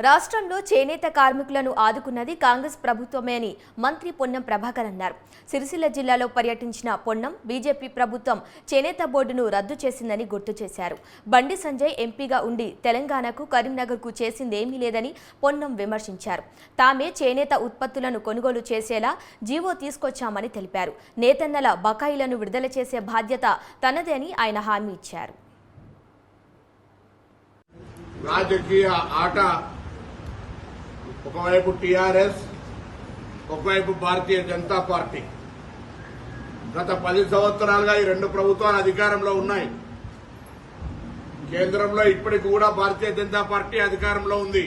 రాష్ట్రంలో చేనేత కార్మికులను ఆదుకున్నది కాంగ్రెస్ ప్రభుత్వమే అని మంత్రి పొన్నం ప్రభాకర్ అన్నారు. సిరిసిల్ల జిల్లాలో పర్యటించిన పొన్నం బీజేపీ ప్రభుత్వం చేనేత బోర్డును రద్దు చేసిందని గుర్తు చేశారు. బండి సంజయ్ ఎంపీగా ఉండి తెలంగాణకు కరీంనగర్కు చేసిందేమీ లేదని పొన్నం విమర్శించారు. తామే చేనేత ఉత్పత్తులను కొనుగోలు చేసేలా జీవో తీసుకొచ్చామని తెలిపారు. నేతన్నల బకాయిలను విడుదల చేసే బాధ్యత తనదే అని ఆయన హామీ ఇచ్చారు. రాజకీయ ఆట ఒకవైపు టీఆర్ఎస్, ఒకవైపు భారతీయ జనతా పార్టీ. గత 10 సంవత్సరాలుగా ఈ రెండు ప్రభుత్వాలు అధికారంలో ఉన్నాయి. కేంద్రంలో ఇప్పటికి కూడా భారతీయ జనతా పార్టీ అధికారంలో ఉంది.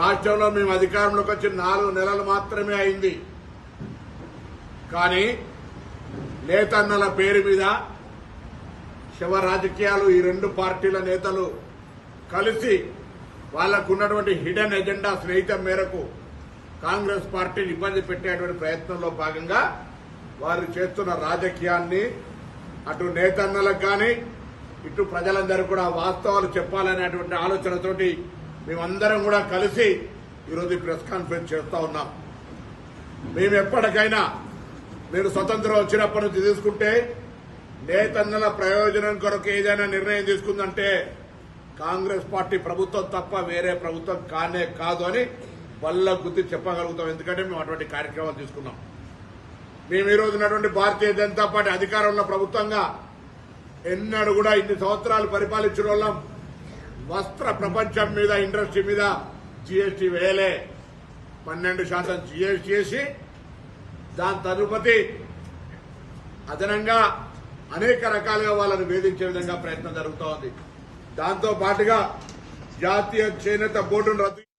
రాష్ట్రంలో మేము అధికారంలోకి వచ్చి 4 నెలలు మాత్రమే అయింది. కానీ నేతన్నల పేరు మీద శవ రాజకీయాలు ఈ రెండు పార్టీల నేతలు కలిసి వాళ్లకున్నటువంటి హిడెన్ ఎజెండా స్నేహితం మేరకు కాంగ్రెస్ పార్టీని ఇబ్బంది పెట్టేటువంటి ప్రయత్నంలో భాగంగా వారు చేస్తున్న రాజకీయాన్ని అటు నేతన్నలకు కానీ ఇటు ప్రజలందరూ కూడా వాస్తవాలు చెప్పాలనేటువంటి ఆలోచనతోటి మేమందరం కూడా కలిసి ఈరోజు ప్రెస్ కాన్ఫరెన్స్ చేస్తా ఉన్నాం. మేము ఎప్పటికైనా మీరు స్వతంత్రం వచ్చినప్పటి నుంచి తీసుకుంటే నేతన్నల ప్రయోజనం కొరకు ఏదైనా నిర్ణయం తీసుకుందంటే కాంగ్రెస్ పార్టీ ప్రభుత్వం తప్ప వేరే ప్రభుత్వం కానే కాదు అని వల్ల గుర్తి చెప్పగలుగుతాం. ఎందుకంటే మేము అటువంటి కార్యక్రమాలు తీసుకున్నాం. మేము ఈ రోజు ఉన్నటువంటి భారతీయ జనతా పార్టీ అధికారంలో ప్రభుత్వంగా ఎన్నడూ కూడా ఇన్ని సంవత్సరాలు పరిపాలించిన వాళ్ళం వస్త్ర ప్రపంచం మీద, ఇండస్ట్రీ మీద జీఎస్టీ వేయలే. 12% జీఎస్టీ చేసి దాని తదుపరి అదనంగా అనేక రకాలుగా వాళ్ళని వేధించే విధంగా ప్రయత్నం జరుగుతోంది. దాంతో పాటుగా జాతీయ చేనేత బోర్డును రద్దు